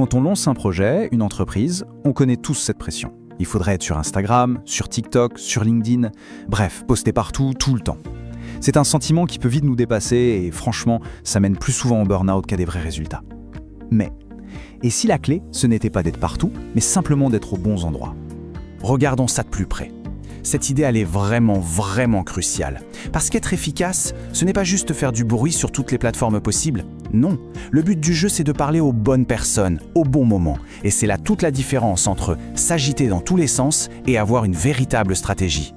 Quand on lance un projet, une entreprise, on connaît tous cette pression. Il faudrait être sur Instagram, sur TikTok, sur LinkedIn, bref, poster partout, tout le temps. C'est un sentiment qui peut vite nous dépasser et franchement, ça mène plus souvent au burn-out qu'à des vrais résultats. Mais, et si la clé, ce n'était pas d'être partout, mais simplement d'être aux bons endroits? Regardons ça de plus près. Cette idée, elle est vraiment cruciale. Parce qu'être efficace, ce n'est pas juste faire du bruit sur toutes les plateformes possibles. Non, le but du jeu, c'est de parler aux bonnes personnes, au bon moment. Et c'est là toute la différence entre s'agiter dans tous les sens et avoir une véritable stratégie.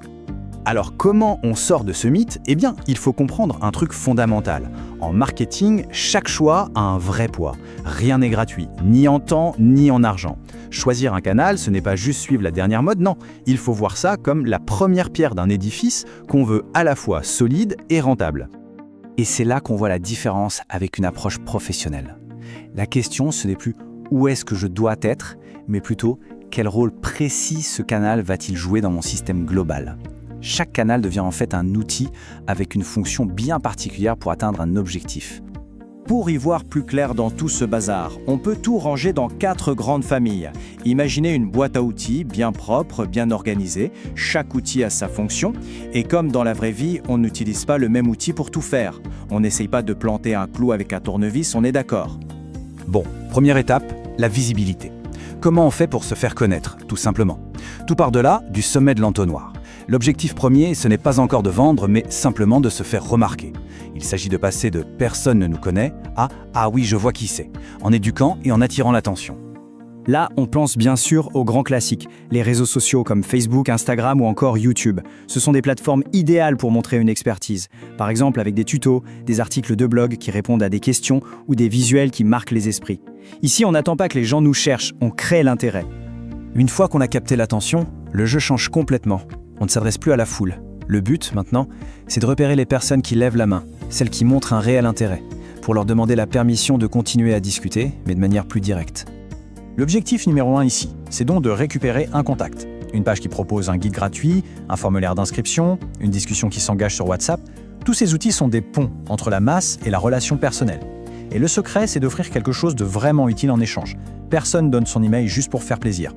Alors comment on sort de ce mythe? Eh bien, il faut comprendre un truc fondamental. En marketing, chaque choix a un vrai poids. Rien n'est gratuit, ni en temps, ni en argent. Choisir un canal, ce n'est pas juste suivre la dernière mode, non. Il faut voir ça comme la première pierre d'un édifice qu'on veut à la fois solide et rentable. Et c'est là qu'on voit la différence avec une approche professionnelle. La question, ce n'est plus où est-ce que je dois être, mais plutôt quel rôle précis ce canal va-t-il jouer dans mon système global. Chaque canal devient en fait un outil avec une fonction bien particulière pour atteindre un objectif. Pour y voir plus clair dans tout ce bazar, on peut tout ranger dans 4 grandes familles. Imaginez une boîte à outils bien propre, bien organisée, chaque outil a sa fonction, et comme dans la vraie vie, on n'utilise pas le même outil pour tout faire. On n'essaye pas de planter un clou avec un tournevis, on est d'accord. Bon, première étape, la visibilité. Comment on fait pour se faire connaître, tout simplement? Tout part de là, du sommet de l'entonnoir. L'objectif premier, ce n'est pas encore de vendre, mais simplement de se faire remarquer. Il s'agit de passer de « personne ne nous connaît » à « ah oui, je vois qui c'est », en éduquant et en attirant l'attention. Là, on pense bien sûr aux grands classiques, les réseaux sociaux comme Facebook, Instagram ou encore YouTube. Ce sont des plateformes idéales pour montrer une expertise. Par exemple avec des tutos, des articles de blog qui répondent à des questions ou des visuels qui marquent les esprits. Ici, on n'attend pas que les gens nous cherchent, on crée l'intérêt. Une fois qu'on a capté l'attention, le jeu change complètement. On ne s'adresse plus à la foule. Le but, maintenant, c'est de repérer les personnes qui lèvent la main, celles qui montrent un réel intérêt, pour leur demander la permission de continuer à discuter, mais de manière plus directe. L'objectif numéro 1 ici, c'est donc de récupérer un contact. Une page qui propose un guide gratuit, un formulaire d'inscription, une discussion qui s'engage sur WhatsApp. Tous ces outils sont des ponts entre la masse et la relation personnelle. Et le secret, c'est d'offrir quelque chose de vraiment utile en échange. Personne donne son email juste pour faire plaisir.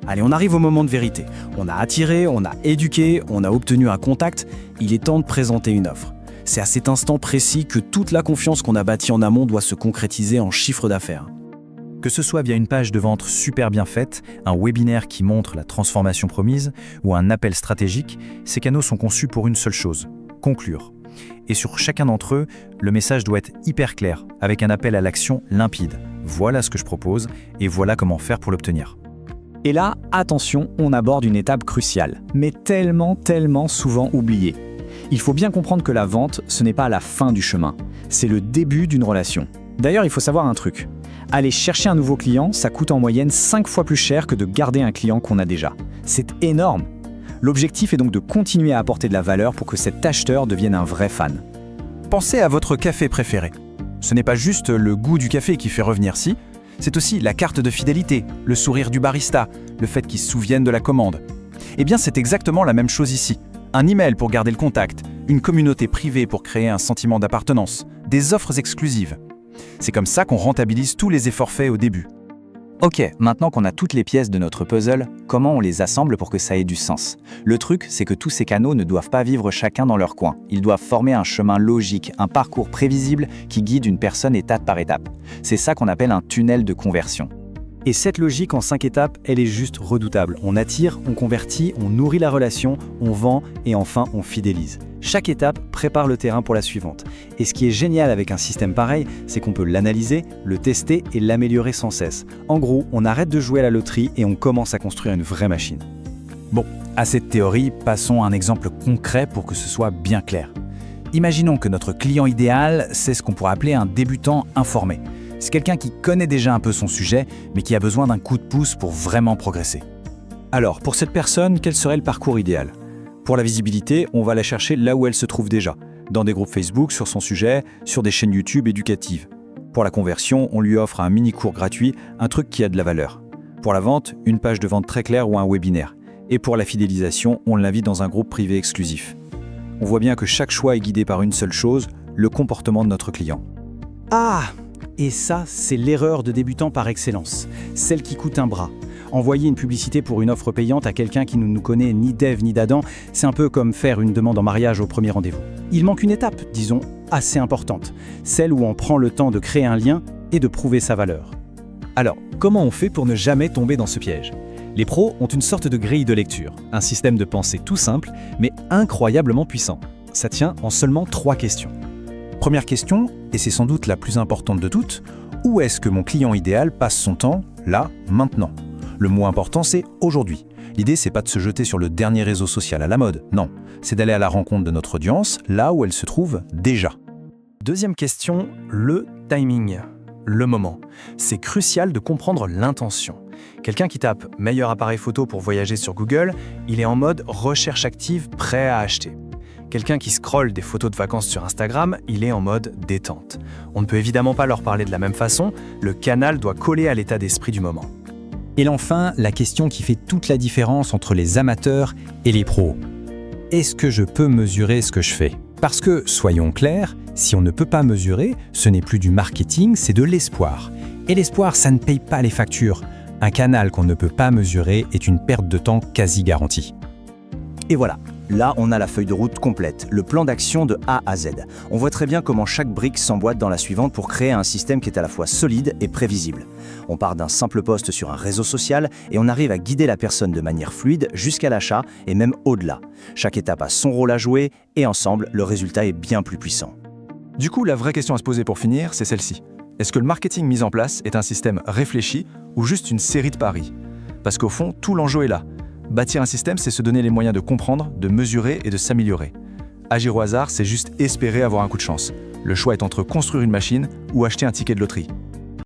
Allez, on arrive au moment de vérité. On a attiré, on a éduqué, on a obtenu un contact. Il est temps de présenter une offre. C'est à cet instant précis que toute la confiance qu'on a bâtie en amont doit se concrétiser en chiffre d'affaires. Que ce soit via une page de vente super bien faite, un webinaire qui montre la transformation promise ou un appel stratégique, ces canaux sont conçus pour une seule chose, conclure. Et sur chacun d'entre eux, le message doit être hyper clair, avec un appel à l'action limpide. Voilà ce que je propose et voilà comment faire pour l'obtenir. Et là, attention, on aborde une étape cruciale, mais tellement souvent oubliée. Il faut bien comprendre que la vente, ce n'est pas la fin du chemin, c'est le début d'une relation. D'ailleurs, il faut savoir un truc. Aller chercher un nouveau client, ça coûte en moyenne 5 fois plus cher que de garder un client qu'on a déjà. C'est énorme. L'objectif est donc de continuer à apporter de la valeur pour que cet acheteur devienne un vrai fan. Pensez à votre café préféré. Ce n'est pas juste le goût du café qui fait revenir, si. C'est aussi la carte de fidélité, le sourire du barista, le fait qu'il se souvienne de la commande. Eh bien, c'est exactement la même chose ici. Un email pour garder le contact, une communauté privée pour créer un sentiment d'appartenance, des offres exclusives. C'est comme ça qu'on rentabilise tous les efforts faits au début. Ok, maintenant qu'on a toutes les pièces de notre puzzle, comment on les assemble pour que ça ait du sens? Le truc, c'est que tous ces canaux ne doivent pas vivre chacun dans leur coin. Ils doivent former un chemin logique, un parcours prévisible qui guide une personne étape par étape. C'est ça qu'on appelle un tunnel de conversion. Et cette logique en 5 étapes, elle est juste redoutable. On attire, on convertit, on nourrit la relation, on vend et enfin on fidélise. Chaque étape prépare le terrain pour la suivante. Et ce qui est génial avec un système pareil, c'est qu'on peut l'analyser, le tester et l'améliorer sans cesse. En gros, on arrête de jouer à la loterie et on commence à construire une vraie machine. Bon, à cette théorie, passons à un exemple concret pour que ce soit bien clair. Imaginons que notre client idéal, c'est ce qu'on pourrait appeler un débutant informé. C'est quelqu'un qui connaît déjà un peu son sujet, mais qui a besoin d'un coup de pouce pour vraiment progresser. Alors, pour cette personne, quel serait le parcours idéal ? Pour la visibilité, on va la chercher là où elle se trouve déjà, dans des groupes Facebook sur son sujet, sur des chaînes YouTube éducatives. Pour la conversion, on lui offre un mini-cours gratuit, un truc qui a de la valeur. Pour la vente, une page de vente très claire ou un webinaire. Et pour la fidélisation, on l'invite dans un groupe privé exclusif. On voit bien que chaque choix est guidé par une seule chose, le comportement de notre client. Ah, Et ça, c'est l'erreur de débutant par excellence, celle qui coûte un bras. Envoyer une publicité pour une offre payante à quelqu'un qui ne nous connaît ni d'Ève ni d'Adam, c'est un peu comme faire une demande en mariage au premier rendez-vous. Il manque une étape, disons, assez importante, celle où on prend le temps de créer un lien et de prouver sa valeur. Alors, comment on fait pour ne jamais tomber dans ce piège ? Les pros ont une sorte de grille de lecture, un système de pensée tout simple, mais incroyablement puissant. Ça tient en seulement 3 questions. Première question, et c'est sans doute la plus importante de toutes, où est-ce que mon client idéal passe son temps, là, maintenant ? Le mot important, c'est aujourd'hui. L'idée, c'est pas de se jeter sur le dernier réseau social à la mode, non. C'est d'aller à la rencontre de notre audience, là où elle se trouve déjà. Deuxième question, le timing, le moment. C'est crucial de comprendre l'intention. Quelqu'un qui tape « meilleur appareil photo pour voyager » sur Google, il est en mode recherche active, prêt à acheter. Quelqu'un qui scrolle des photos de vacances sur Instagram, il est en mode détente. On ne peut évidemment pas leur parler de la même façon, le canal doit coller à l'état d'esprit du moment. Et enfin, la question qui fait toute la différence entre les amateurs et les pros. Est-ce que je peux mesurer ce que je fais ? Parce que, soyons clairs, si on ne peut pas mesurer, ce n'est plus du marketing, c'est de l'espoir. Et l'espoir, ça ne paye pas les factures. Un canal qu'on ne peut pas mesurer est une perte de temps quasi garantie. Et voilà, là on a la feuille de route complète, le plan d'action de A à Z. On voit très bien comment chaque brique s'emboîte dans la suivante pour créer un système qui est à la fois solide et prévisible. On part d'un simple post sur un réseau social et on arrive à guider la personne de manière fluide jusqu'à l'achat et même au-delà. Chaque étape a son rôle à jouer et ensemble, le résultat est bien plus puissant. Du coup, la vraie question à se poser pour finir, c'est celle-ci. Est-ce que le marketing mis en place est un système réfléchi ou juste une série de paris ? Parce qu'au fond, tout l'enjeu est là. Bâtir un système, c'est se donner les moyens de comprendre, de mesurer et de s'améliorer. Agir au hasard, c'est juste espérer avoir un coup de chance. Le choix est entre construire une machine ou acheter un ticket de loterie.